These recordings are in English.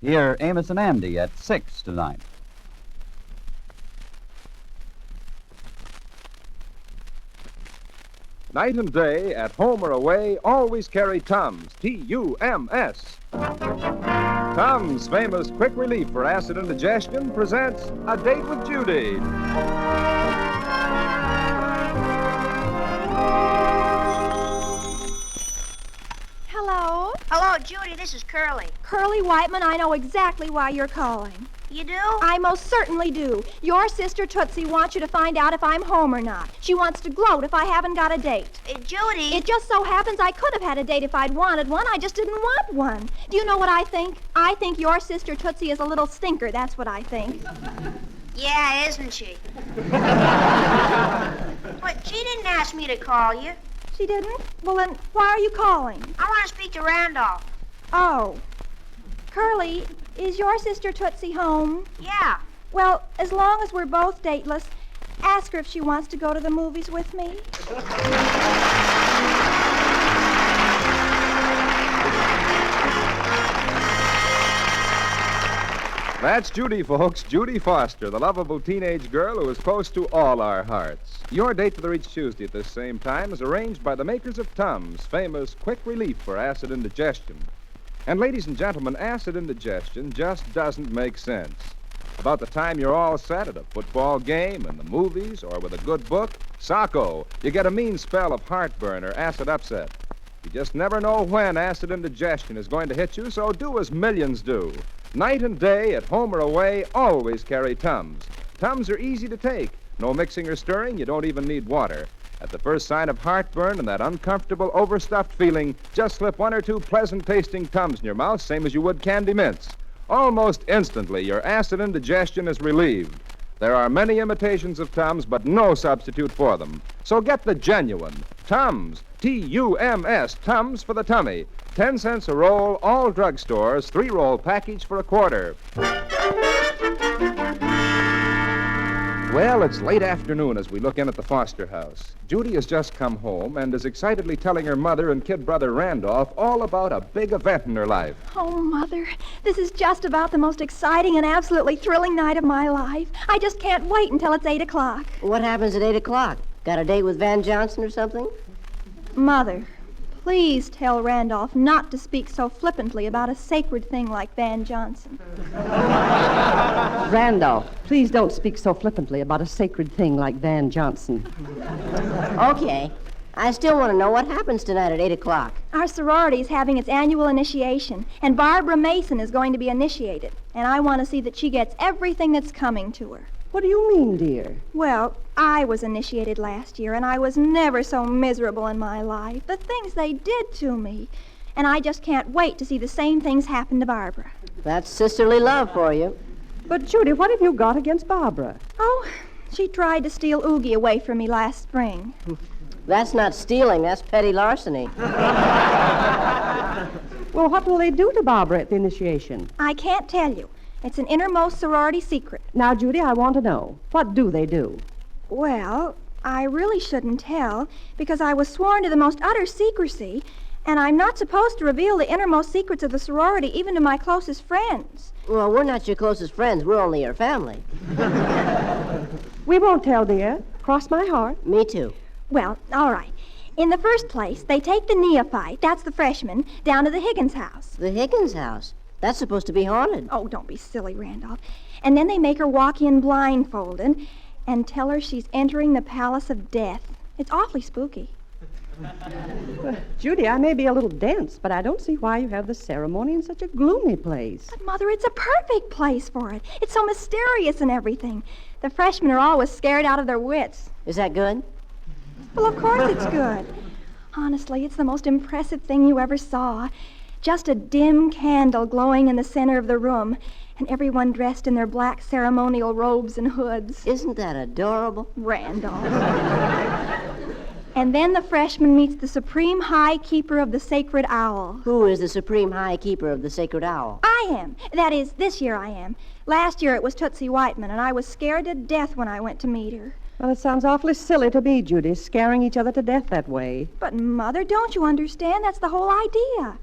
Hear Amos and Andy at 6 tonight. Night and day, at home or away, always carry Tums, T-U-M-S. Tums, famous quick relief for acid indigestion, presents A Date with Judy. Hello? Hello, Judy. This is Curly. Curly Whiteman, I know exactly why you're calling. You do? I most certainly do. Your sister Tootsie wants you to find out if I'm home or not. She wants to gloat if I haven't got a date. Judy. It just so happens I could have had a date if I'd wanted one. I just didn't want one. Do you know what I think? I think your sister Tootsie is a little stinker. That's what I think. Yeah, isn't she? But she didn't ask me to call you. She didn't? Well, then why are you calling? I want to speak to Randolph. Oh. Curly, is your sister Tootsie home? Yeah. Well, as long as we're both dateless, ask her if she wants to go to the movies with me. That's Judy, folks. Judy Foster, the lovable teenage girl who is close to all our hearts. Your date for the Reach Tuesday at this same time is arranged by the makers of Tums, famous quick relief for acid indigestion. And ladies and gentlemen, acid indigestion just doesn't make sense. About the time you're all set at a football game, in the movies, or with a good book, socko, you get a mean spell of heartburn or acid upset. You just never know when acid indigestion is going to hit you, so do as millions do. Night and day, at home or away, always carry Tums. Tums are easy to take. No mixing or stirring, you don't even need water. At the first sign of heartburn and that uncomfortable, overstuffed feeling, just slip one or two pleasant-tasting Tums in your mouth, same as you would candy mints. Almost instantly, your acid indigestion is relieved. There are many imitations of Tums, but no substitute for them. So get the genuine Tums, T-U-M-S, Tums for the tummy. 10 cents a roll, all drugstores, 3-roll package for $0.25. Well, it's late afternoon as we look in at the Foster house. Judy has just come home and is excitedly telling her mother and kid brother Randolph all about a big event in her life. Oh, Mother, this is just about the most exciting and absolutely thrilling night of my life. I just can't wait until it's 8 o'clock. What happens at 8 o'clock? Got a date with Van Johnson or something? Mother, please tell Randolph not to speak so flippantly about a sacred thing like Van Johnson. Randolph, please don't speak so flippantly about a sacred thing like Van Johnson. Okay. I still want to know what happens tonight at 8 o'clock. Our sorority is having its annual initiation, and Barbara Mason is going to be initiated, and I want to see that she gets everything that's coming to her. What do you mean, dear? Well, I was initiated last year, and I was never so miserable in my life. The things they did to me. And I just can't wait to see the same things happen to Barbara. That's sisterly love for you. But, Judy, what have you got against Barbara? Oh, she tried to steal Oogie away from me last spring. That's not stealing, that's petty larceny. Well, what will they do to Barbara at the initiation? I can't tell you. It's an innermost sorority secret. Now, Judy, I want to know. What do they do? Well, I really shouldn't tell, because I was sworn to the most utter secrecy, and I'm not supposed to reveal the innermost secrets of the sorority even to my closest friends. Well, we're not your closest friends. We're only your family. We won't tell, dear. Cross my heart. Me too. Well, all right. In the first place, they take the neophyte, that's the freshman, down to the Higgins house. The Higgins house? That's supposed to be haunted. Oh, don't be silly, Randolph. And then they make her walk in blindfolded and tell her she's entering the Palace of Death. It's awfully spooky. Judy, I may be a little dense, but I don't see why you have the ceremony in such a gloomy place. But, Mother, it's a perfect place for it. It's so mysterious and everything. The freshmen are always scared out of their wits. Is that good? Well, of course it's good. Honestly, it's the most impressive thing you ever saw. Just a dim candle glowing in the center of the room, and everyone dressed in their black ceremonial robes and hoods. Isn't that adorable? Randolph. And then the freshman meets the Supreme High Keeper of the Sacred Owl. Who is the Supreme High Keeper of the Sacred Owl? I am. That is, this year I am. Last year it was Tootsie Whiteman, and I was scared to death when I went to meet her. Well, it sounds awfully silly to me, Judy, scaring each other to death that way. But, Mother, don't you understand? That's the whole idea.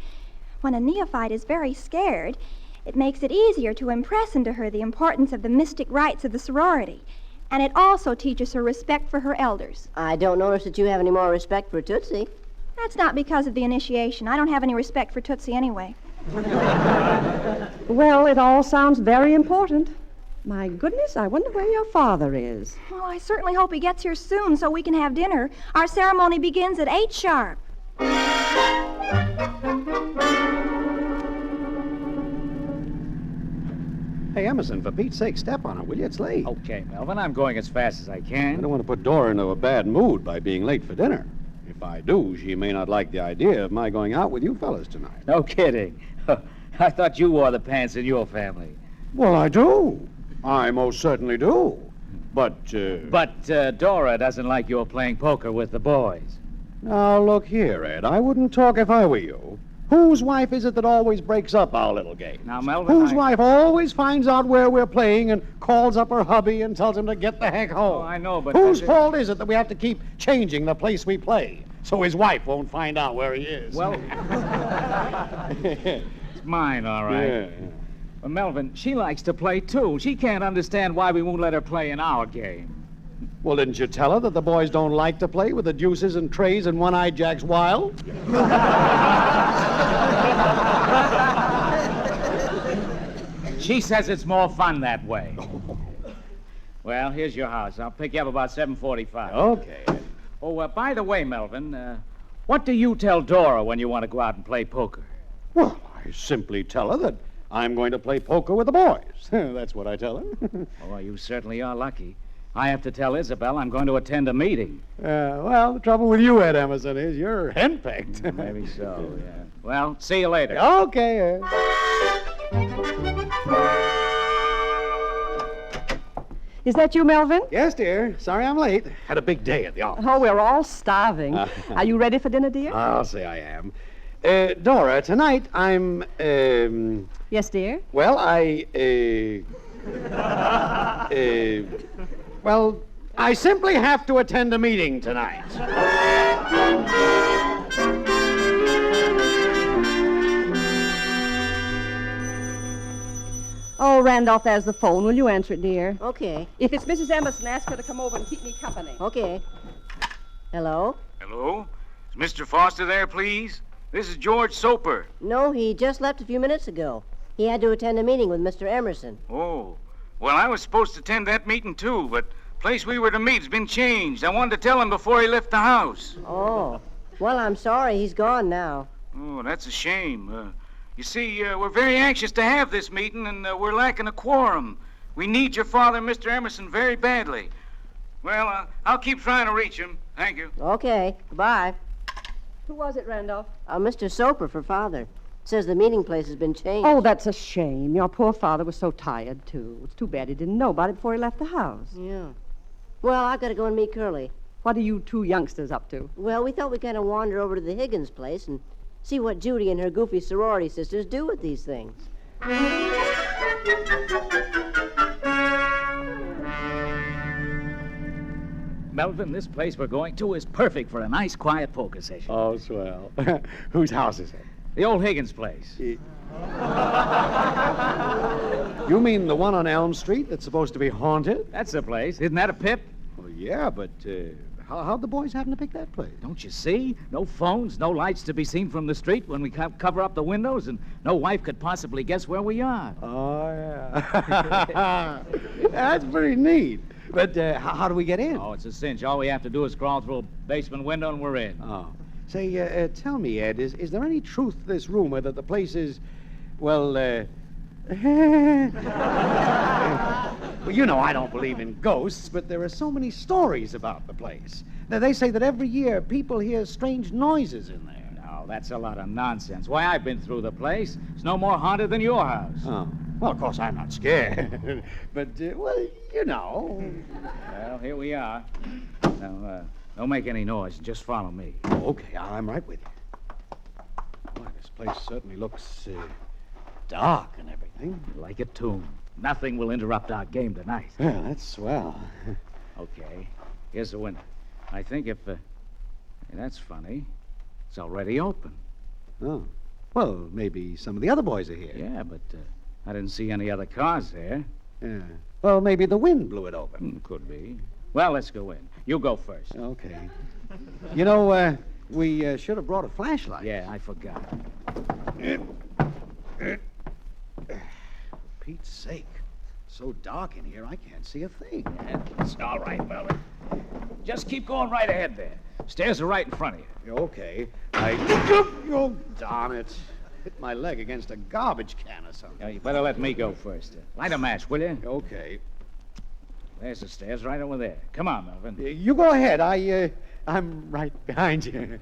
When a neophyte is very scared, It makes it easier to impress into her the importance of the mystic rites of the sorority. And it also teaches her respect for her elders. I don't notice that you have any more respect for Tootsie. That's not because of the initiation. I don't have any respect for Tootsie anyway. Well, it all sounds very important. My goodness, I wonder where your father is. Well, I certainly hope he gets here soon so we can have dinner. Our ceremony begins at 8 sharp. Hey, Emerson, for Pete's sake, step on it, will you? It's late. Okay, Melvin, I'm going as fast as I I can. don't want to put Dora into a bad mood by being late for dinner. If I do, she may not like the idea of my going out with you fellas tonight. No kidding. I thought you wore the pants in your family. Well, I do. I most certainly do. But, But Dora doesn't like your playing poker with the boys. Now, look here, Ed. I wouldn't talk if I were you. Whose wife is it that always breaks up our little game? Now, Melvin, Whose wife always finds out where we're playing and calls up her hubby and tells him to get the heck home? Oh, I know, but... Whose fault is it that we have to keep changing the place we play so his wife won't find out where he is? Well, it's mine, all right. Yeah. But Melvin, she likes to play, too. She can't understand why we won't let her play in our game. Well, didn't you tell her that the boys don't like to play with the deuces and trays and one-eyed Jacks wild? She says it's more fun that way. Well, here's your house. I'll pick you up about 7:45. Okay. Oh, by the way, Melvin, what do you tell Dora when you want to go out and play poker? Well, I simply tell her that I'm going to play poker with the boys. That's what I tell her. Oh, you certainly are lucky. I have to tell Isabel I'm going to attend a meeting. Well, the trouble with you, Ed Emerson, is you're henpecked. Maybe so, yeah. Well, see you later. Okay, Ed. Is that you, Melvin? Yes, dear. Sorry I'm late. Had a big day at the office. Oh, we're all starving. Are you ready for dinner, dear? I'll say I am. Dora, tonight I'm, Yes, dear? well, well, I simply have to attend a meeting tonight. Oh, Randolph, there's the phone. Will you answer it, dear? Okay. If it's Mrs. Emerson, ask her to come over and keep me company. Okay. Hello? Hello? Is Mr. Foster there, please? This is George Soper. No, he just left a few minutes ago. He had to attend a meeting with Mr. Emerson. Oh. Well, I was supposed to attend that meeting, too, but the place we were to meet has been changed. I wanted to tell him before he left the house. Oh. Well, I'm sorry. He's gone now. Oh, that's a shame. You see, we're very anxious to have this meeting, and we're lacking a quorum. We need your father, Mr. Emerson, very badly. Well, I'll keep trying to reach him. Thank you. Okay. Goodbye. Who was it, Randolph? Mr. Soper for father. Says the meeting place has been changed. Oh, that's a shame. Your poor father was so tired, too. It's too bad he didn't know about it before he left the house. Yeah. Well, I've got to go and meet Curly. What are you two youngsters up to? Well, we thought we'd kind of wander over to the Higgins place and see what Judy and her goofy sorority sisters do with these things. Melvin, this place we're going to is perfect for a nice, quiet poker session. Oh, swell. Whose house is it? The old Higgins place. You mean the one on Elm Street that's supposed to be haunted? That's the place. Isn't that a pip? Well, yeah, but how'd the boys happen to pick that place? Don't you see? No phones, no lights to be seen from the street when we cover up the windows, and no wife could possibly guess where we are. Oh, yeah. That's pretty neat. But how do we get in? Oh, it's a cinch. All we have to do is crawl through a basement window and we're in. Oh. Say, tell me, Ed, is there any truth to this rumor that the place is, well, well, you know I don't believe in ghosts, but there are so many stories about the place. Now, they say that every year people hear strange noises in there. No, that's a lot of nonsense. Why, I've been through the place. It's no more haunted than your house. Oh. Well, of course, I'm not scared. But, well, you know. Well, here we are. Now, don't make any noise. Just follow me. Oh, okay, I'm right with you. Boy, this place certainly looks dark and everything. Like a tomb. Nothing will interrupt our game tonight. Well, that's swell. Okay, here's the window. I think if... that's funny. It's already open. Oh. Well, maybe some of the other boys are here. Yeah, but I didn't see any other cars there. Yeah. Well, maybe the wind blew it over. Could be. Well, let's go in. You go first. Okay. You know, we should have brought a flashlight. Yeah, I forgot. Pete's sake. So dark in here, I can't see a thing. Yeah, it's all right, Melvin. Just keep going right ahead there. Stairs are right in front of you. Okay. Oh, darn it. Hit my leg against a garbage can or something. You better let me go first. Light a match, will you? Okay. There's the stairs right over there. Come on, Melvin. You go ahead. I'm right behind you.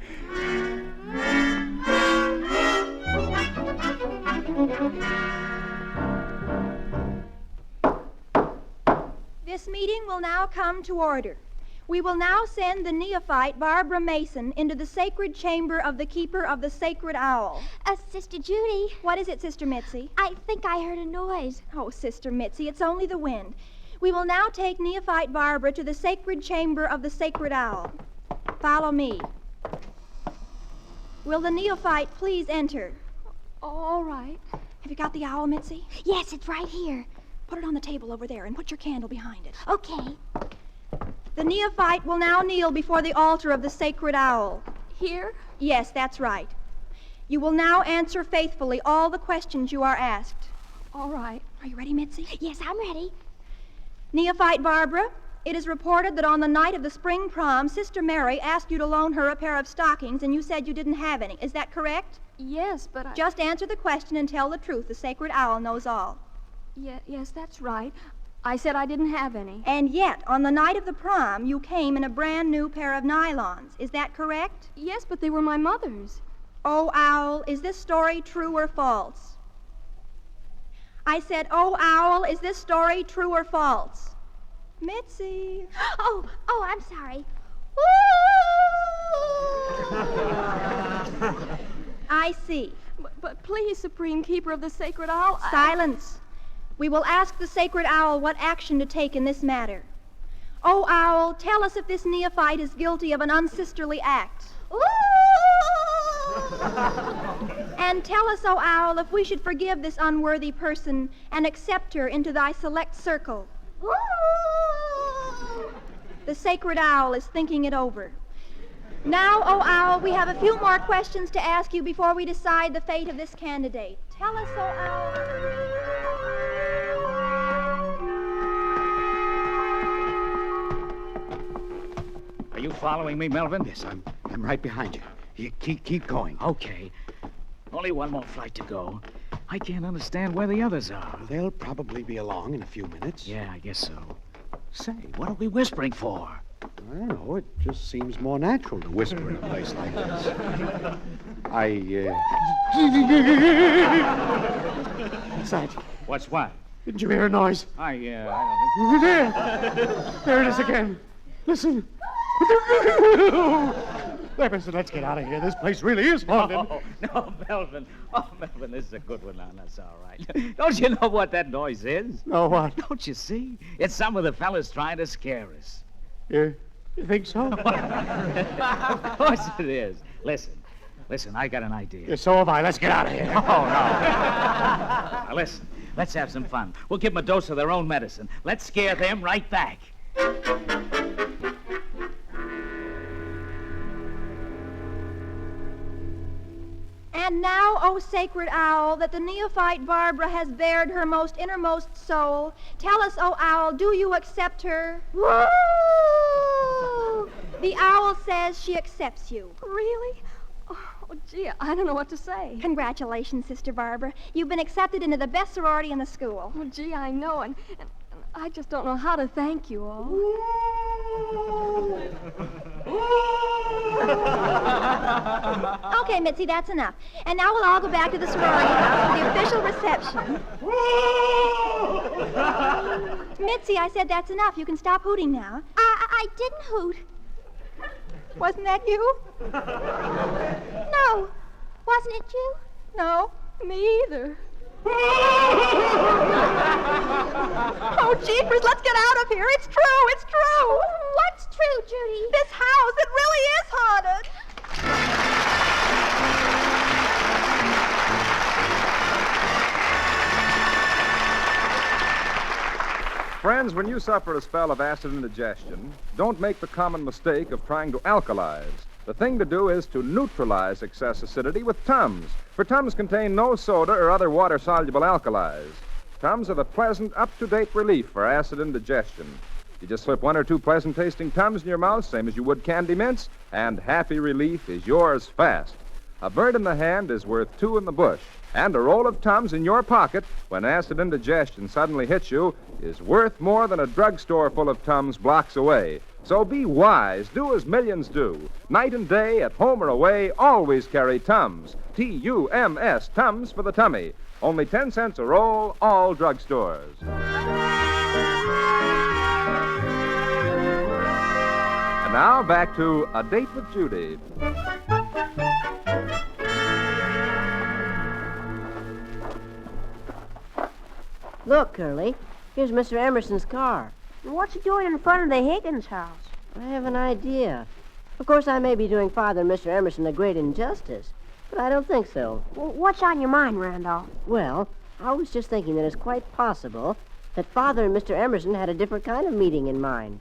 This meeting will now come to order. We will now send the neophyte Barbara Mason into the sacred chamber of the keeper of the sacred owl. Sister Judy, What is it, Sister Mitzi? I think I heard a noise. Oh, Sister Mitzi, it's only the wind. We will now take neophyte Barbara to the sacred chamber of the sacred owl. Follow me. Will the neophyte please enter? All right. Have you got the owl, Mitzi? Yes, it's right here. Put it on the table over there and put your candle behind it. Okay. The neophyte will now kneel before the altar of the sacred owl. Here? Yes, that's right. You will now answer faithfully all the questions you are asked. All right. Are you ready, Mitzi? Yes, I'm ready. Neophyte Barbara, it is reported that on the night of the spring prom, Sister Mary asked you to loan her a pair of stockings, and you said you didn't have any. Is that correct? Yes, but I... Just answer the question and tell the truth. The sacred owl knows all. Yes, that's right. I said I didn't have any. And yet, on the night of the prom, you came in a brand new pair of nylons. Is that correct? Yes, but they were my mother's. Oh, Owl, is this story true or false? I said, oh, Owl, is this story true or false? Mitzi. Oh, I'm sorry. I see. But please, Supreme Keeper of the Sacred Owl, Silence. We will ask the sacred owl what action to take in this matter. Oh, Owl, tell us if this neophyte is guilty of an unsisterly act. And tell us, oh, Owl, if we should forgive this unworthy person and accept her into thy select circle. The sacred owl is thinking it over. Now, oh, Owl, we have a few more questions to ask you before we decide the fate of this candidate. Tell us, oh, Owl. Are you following me, Melvin? Yes, I'm right behind you. You keep going. Okay. Only one more flight to go. I can't understand where the others are. They'll probably be along in a few minutes. Yeah, I guess so. Say, what are we whispering for? I don't know. It just seems more natural to whisper in a place like this. What's that? What's what? Didn't you hear a noise? I don't think... There it is again. Listen. Listen, let's get out of here. This place really is haunted. No, Melvin. Oh, Melvin, this is a good one now. That's all right. Don't you know what that noise is? No, what? Don't you see? It's some of the fellas trying to scare us. You think so? Of course it is. Listen, I got an idea. Yeah, so have I. Let's get out of here. Oh, no. Now, listen, let's have some fun. We'll give them a dose of their own medicine. Let's scare them right back. And now, O sacred owl, that the neophyte Barbara has bared her most innermost soul, tell us, O owl, do you accept her? Woo! The owl says she accepts you. Really? Oh, gee, I don't know what to say. Congratulations, Sister Barbara. You've been accepted into the best sorority in the school. Oh, gee, I know, and I just don't know how to thank you all. Okay, Mitzi, that's enough. And now we'll all go back to the sorority house for the official reception. Mitzi, I said that's enough. You can stop hooting now. I didn't hoot. Wasn't that you? No. Wasn't it you? No. Me either. Oh, jeepers, let's get out of here. It's true, it's true. What's true, Judy? This house, it really is haunted. Friends, when you suffer a spell of acid indigestion, don't make the common mistake of trying to alkalize. The thing to do is to neutralize excess acidity with Tums, for Tums contain no soda or other water-soluble alkalis. Tums are the pleasant, up-to-date relief for acid indigestion. You just slip 1 or 2 pleasant-tasting Tums in your mouth, same as you would candy mints, and happy relief is yours fast. A bird in the hand is worth 2 in the bush, and a roll of Tums in your pocket when acid indigestion suddenly hits you is worth more than a drugstore full of Tums blocks away. So be wise. Do as millions do. Night and day, at home or away, always carry Tums. T-U-M-S, Tums for the tummy. Only 10 cents a roll, all drugstores. And now back to A Date with Judy. Look, Curly. Here's Mr. Emerson's car. What's he doing in front of the Higgins house? I have an idea. Of course, I may be doing Father and Mr. Emerson a great injustice, but I don't think so. What's on your mind, Randolph? Well, I was just thinking that it's quite possible that Father and Mr. Emerson had a different kind of meeting in mind.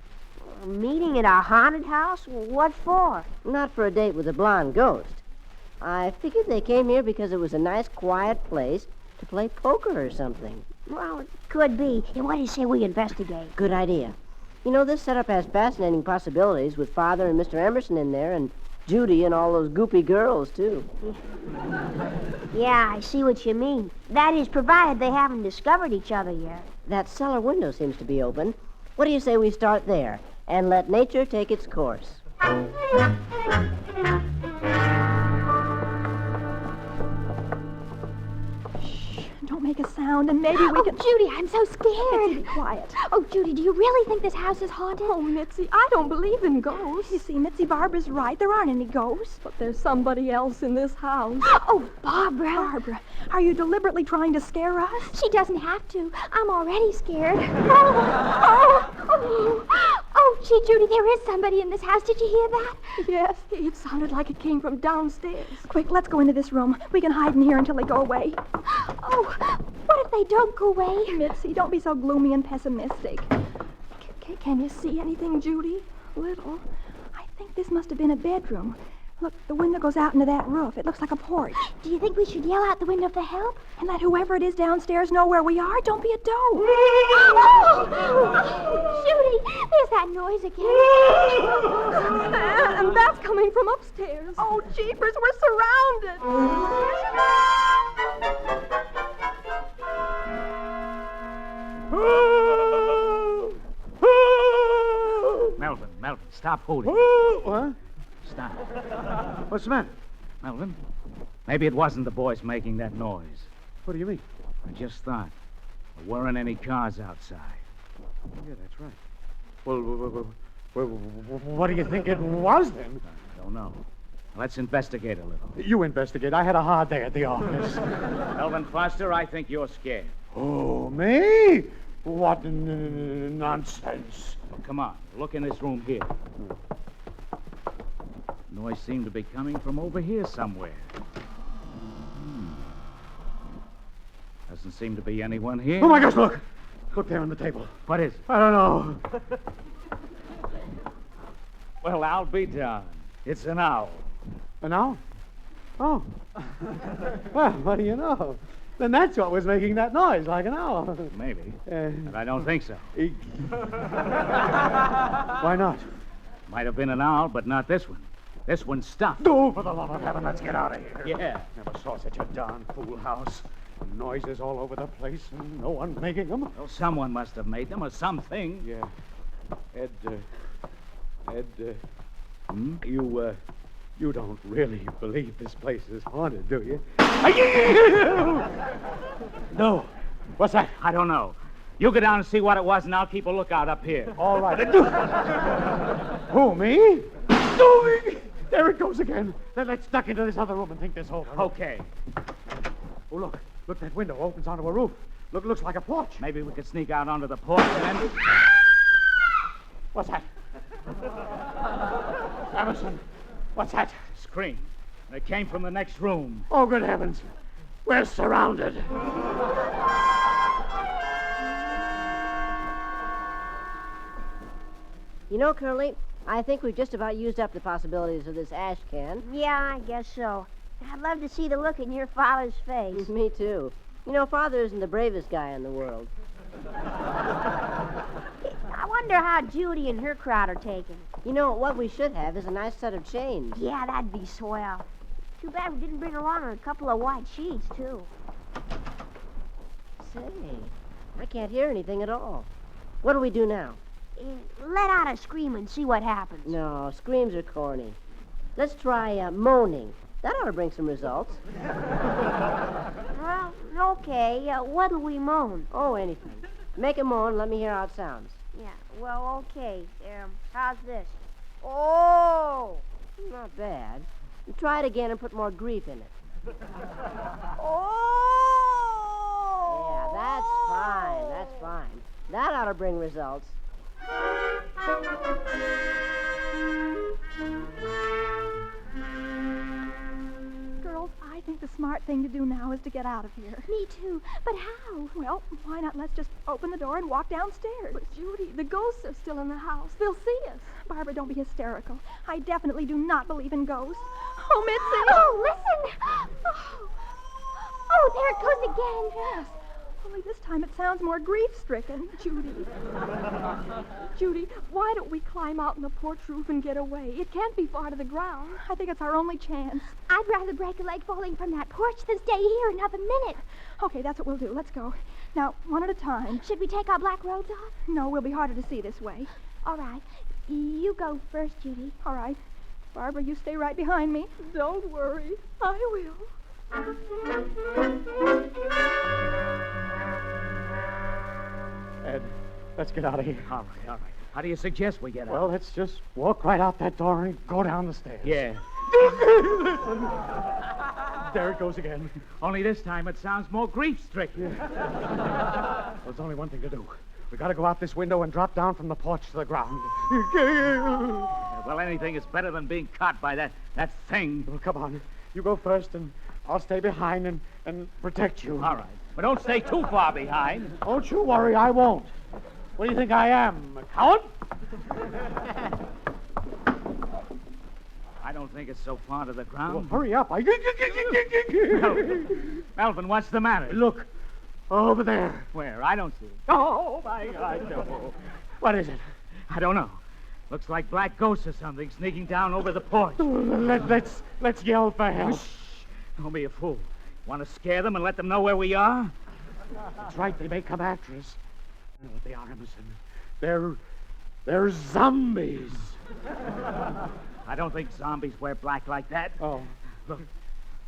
A meeting at a haunted house? What for? Not for a date with a blonde ghost. I figured they came here because it was a nice, quiet place to play poker or something. Well, it could be. And what do you say we investigate? Good idea. You know, this setup has fascinating possibilities with Father and Mr. Emerson in there and Judy and all those goopy girls, too. Yeah, I see what you mean. That is, provided they haven't discovered each other yet. That cellar window seems to be open. What do you say we start there and let nature take its course? Don't make a sound, and maybe we can... Judy, I'm so scared. Mitzi, be quiet. Oh, Judy, do you really think this house is haunted? Oh, Mitzi, I don't believe in ghosts. You see, Mitzi, Barbara's right. There aren't any ghosts. But there's somebody else in this house. Oh, Barbara. Barbara, are you deliberately trying to scare us? She doesn't have to. I'm already scared. Oh, gee, Judy, there is somebody in this house. Did you hear that? Yes, it sounded like it came from downstairs. Quick, let's go into this room. We can hide in here until they go away. Oh, what if they don't go away? Mitzi, don't be so gloomy and pessimistic. Can you see anything, Judy? Little. I think this must have been a bedroom. Look, the window goes out into that roof. It looks like a porch. Do you think we should yell out the window for help? And let whoever it is downstairs know where we are. Don't be a dope. Judy, there's that noise again. And that's coming from upstairs. Oh, jeepers, we're surrounded. Melvin, stop holding. What? Stop. What's the matter? Melvin, maybe it wasn't the boys making that noise. What do you mean? I just thought. There weren't any cars outside. Yeah, that's right. Well, what do you think it was, then? I don't know. Let's investigate a little. You investigate. I had a hard day at the office. Melvin Foster, I think you're scared. Oh, me? What nonsense. Well, come on, look in this room here. Noise seemed to be coming from over here somewhere. Doesn't seem to be anyone here. Oh, my gosh, look. Look there on the table. What is it? I don't know. Well, I'll be darned. It's an owl. An owl? Oh. Well, what do you know? Then that's what was making that noise, like an owl. Maybe. But I don't think so. Why not? Might have been an owl, but not this one. This one's stuffed. Oh, for the love of heaven, let's get out of here. Yeah. Never saw such a darn fool house. Noises all over the place, and no one making them. Well, someone must have made them, or something. Yeah. Ed, Hmm? You don't really believe this place is haunted, do you? No. What's that? I don't know. You go down and see what it was, and I'll keep a lookout up here. All right. Who, me? No, there it goes again. Then let's duck into this other room and think this over. Okay. Oh, look. Look, that window opens onto a roof. Looks like a porch. Maybe we could sneak out onto the porch and then... What's that? Emerson, what's that? Scream. It came from the next room. Oh, good heavens. We're surrounded. You know, Curly, I think we've just about used up the possibilities of this ash can. Yeah, I guess so. I'd love to see the look in your father's face. Me too. You know, Father isn't the bravest guy in the world. I wonder how Judy and her crowd are taking. You know, what we should have is a nice set of chains. Yeah, that'd be swell. Too bad we didn't bring along a couple of white sheets, too. Say, I can't hear anything at all. What do we do now? Let out a scream and see what happens. No, screams are corny. Let's try moaning. That ought to bring some results. Well, okay. What'll we moan? Oh, anything. Make a moan, let me hear how it sounds. Yeah, well, okay. How's this? Oh! Not bad. Try it again and put more grief in it. Oh! Yeah, that's fine. That's fine. That ought to bring results. Girls, I think the smart thing to do now is to get out of here. Me too. But how? Well, why not let's just open the door and walk downstairs? But, Judy, the ghosts are still in the house. They'll see us. Barbara, don't be hysterical. I definitely do not believe in ghosts. Oh, Mitzi! Oh, listen! Oh, there it goes again. Yes. Only this time it sounds more grief-stricken. Judy. Judy, why don't we climb out on the porch roof and get away? It can't be far to the ground. I think it's our only chance. I'd rather break a leg falling from that porch than stay here another minute. Okay, that's what we'll do. Let's go. Now, one at a time. Should we take our black robes off? No, we'll be harder to see this way. All right. You go first, Judy. All right. Barbara, you stay right behind me. Don't worry. I will. Ed, let's get out of here. All right, all right. How do you suggest we get out? Well, let's just walk right out that door and go down the stairs. Yeah. Listen. There it goes again. Only this time it sounds more grief-stricken. There's only one thing to do. We gotta go out this window and drop down from the porch to the ground. Well, anything is better than being caught by that thing. Well, come on. You go first, and I'll stay behind and protect you. All right. But don't stay too far behind. Don't you worry, I won't. What do you think I am, a coward? I don't think it's so far to the ground. Well, hurry up. Melvin, what's the matter? Look, over there. Where? I don't see it. Oh, my God. No. What is it? I don't know. Looks like black ghosts or something sneaking down over the porch. Let's yell for help. Shh. Don't be a fool. Want to scare them and let them know where we are? That's right. They may come after us. You know what they are, Emerson. They're zombies. I don't think zombies wear black like that. Oh.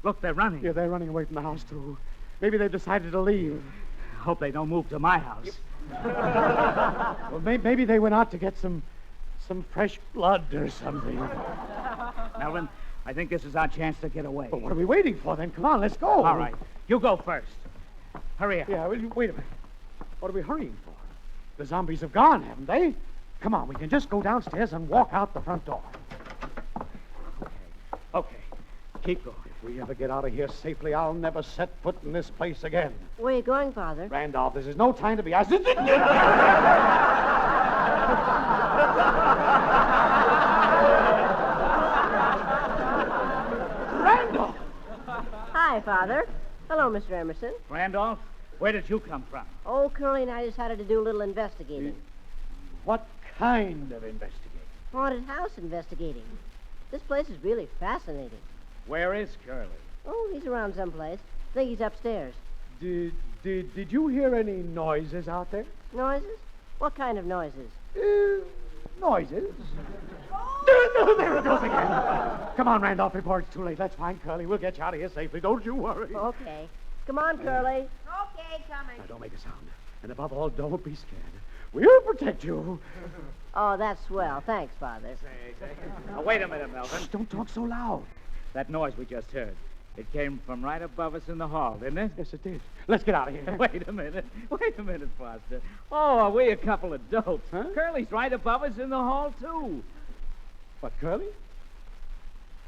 Look, they're running. Yeah, they're running away from the house, too. Maybe they've decided to leave. I hope they don't move to my house. Well, maybe they went out to get some fresh blood or something. Melvin, I think this is our chance to get away. Well, what are we waiting for, then? Come on, let's go. All right. You go first. Hurry up. Yeah, wait a minute. What are we hurrying for? The zombies have gone, haven't they? Come on, we can just go downstairs and walk out the front door. Okay. Keep going. If we ever get out of here safely, I'll never set foot in this place again. Where are you going, Father? Randolph, this is no time to be... Randolph! Hi, Father. Hello, Mr. Emerson. Randolph, where did you come from? Oh, Curly and I decided to do a little investigating. What kind of investigating? Haunted house investigating. This place is really fascinating. Where is Curly? Oh, he's around someplace. I think he's upstairs. Did you hear any noises out there? Noises? What kind of noises? Noises? No, there it goes again. Come on, Randolph, before it's too late. Let's find Curly. We'll get you out of here safely. Don't you worry. Okay. Come on, Curly. Okay, coming. Now, don't make a sound. And above all, don't be scared. We'll protect you. Oh, that's swell. Thanks, Father. Now, wait a minute, Melvin. Shh, don't talk so loud. That noise we just heard. It came from right above us in the hall, didn't it? Yes, it did. Let's get out of here. Wait a minute, Foster. Oh, are we a couple of dopes? Huh? Curly's right above us in the hall, too. What, Curly?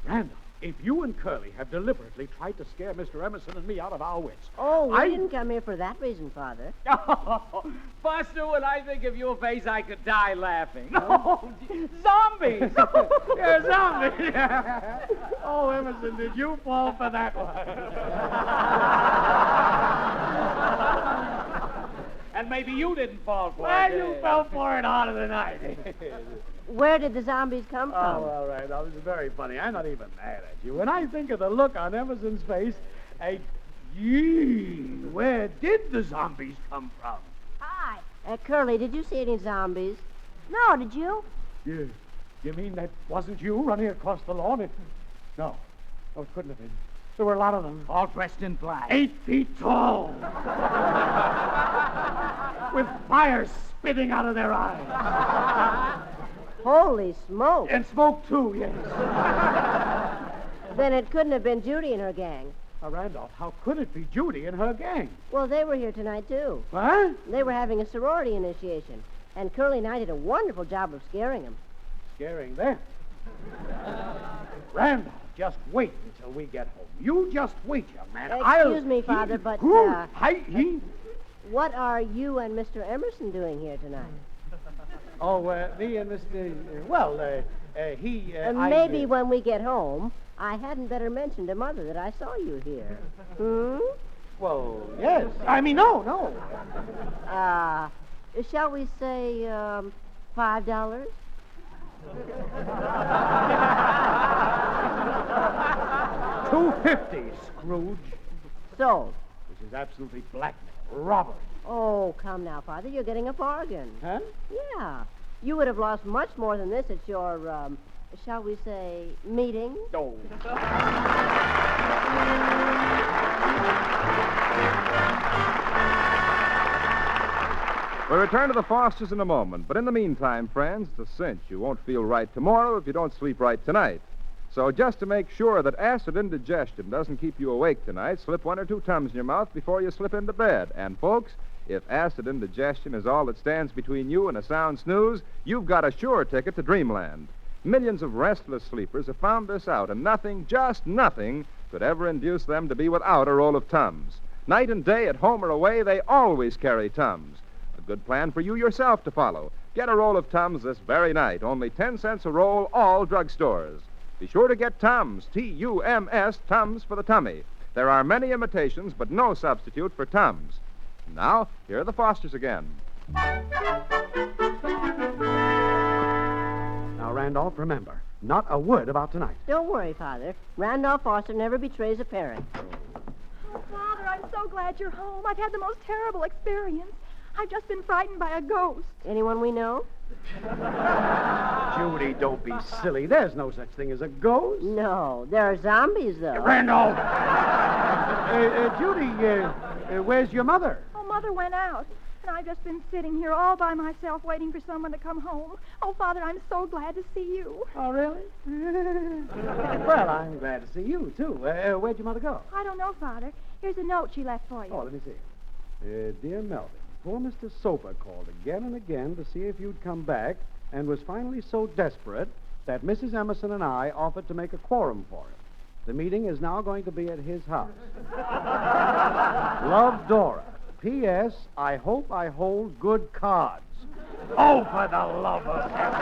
Randolph. if you and Curly have deliberately tried to scare Mr. Emerson and me out of our wits. Oh, we I- didn't come here for that reason, Father. Buster, when I think of your face, I could die laughing. No, zombies! You're a zombie! Oh, Emerson, did you fall for that one? And maybe you didn't fall for Well, it. you fell for it harder than I did. Where did the zombies come from? Oh, all right. That was very funny. I'm not even mad at you. When I think of the look on Emerson's face, gee, where did the zombies come from? Hi. Curly, did you see any zombies? No, did you? You mean that wasn't you running across the lawn? No, it couldn't have been. There were a lot of them. All dressed in black. 8 feet tall. With fire spitting out of their eyes. Holy smoke. And smoke, too, yes. Then it couldn't have been Judy and her gang. Randolph, how could it be Judy and her gang? Well, they were here tonight, too. What? They were having a sorority initiation, and Curly and I did a wonderful job of scaring them. Scaring them. Randolph, just wait until we get home. You just wait, young man. Excuse me, Father, but, what are you and Mr. Emerson doing here tonight? Oh, me and Mr. Maybe when we get home, I hadn't better mention to Mother that I saw you here. Well, yes. I mean, no. Shall we say, $5? $2.50, Scrooge. Sold. This is absolutely blackmail, robbery. Oh, come now, Father. You're getting a bargain. Huh? Yeah. You would have lost much more than this at your, shall we say, meeting. Oh. We'll return to the Fosters in a moment, but in the meantime, friends, it's a cinch. You won't feel right tomorrow if you don't sleep right tonight. So just to make sure that acid indigestion doesn't keep you awake tonight, slip 1 or 2 Tums in your mouth before you slip into bed. And, folks, if acid indigestion is all that stands between you and a sound snooze, you've got a sure ticket to dreamland. Millions of restless sleepers have found this out, and nothing, just nothing, could ever induce them to be without a roll of Tums. Night and day, at home or away, they always carry Tums. A good plan for you yourself to follow. Get a roll of Tums this very night. Only 10 cents a roll, all drugstores. Be sure to get Tums, T-U-M-S, Tums for the tummy. There are many imitations, but no substitute for Tums. Now, here are the Fosters again. Now, Randolph, remember, not a word about tonight. Don't worry, Father. Randolph Foster never betrays a parent. Oh, Father, I'm so glad you're home. I've had the most terrible experience. I've just been frightened by a ghost. Anyone we know? Judy, don't be silly. There's no such thing as a ghost. No, there are zombies, though. Randolph! Judy, where's your mother? Oh, Mother went out, and I've just been sitting here all by myself waiting for someone to come home. Oh, Father, I'm so glad to see you. Oh, really? Well, I'm glad to see you, too. Where'd your mother go? I don't know, Father. Here's a note she left for you. Oh, let me see. Dear Melvin, poor Mr. Soper called again and again to see if you'd come back and was finally so desperate that Mrs. Emerson and I offered to make a quorum for him. The meeting is now going to be at his house. Love, Dora. P.S. I hope I hold good cards. Oh, for the love of heaven.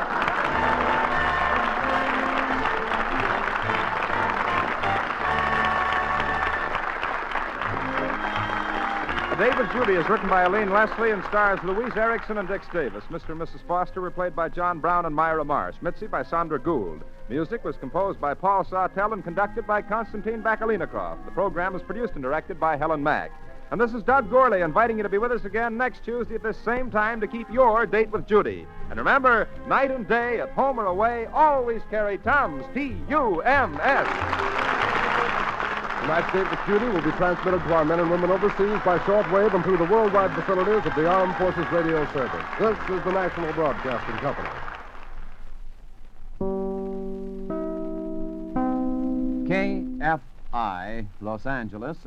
The Date with Judy is written by Elaine Leslie and stars Louise Erickson and Dick Davis. Mr. and Mrs. Foster were played by John Brown and Myra Marsh. Mitzi by Sandra Gould. Music was composed by Paul Sawtell and conducted by Konstantin Bakalinikoff. The program is produced and directed by Helen Mack. And this is Doug Gorley inviting you to be with us again next Tuesday at this same time to keep your date with Judy. And remember, night and day, at home or away, always carry Tums, T-U-M-S. Tonight's Date with Judy will be transmitted to our men and women overseas by shortwave and through the worldwide facilities of the Armed Forces Radio Service. This is the National Broadcasting Company. KFI, Los Angeles.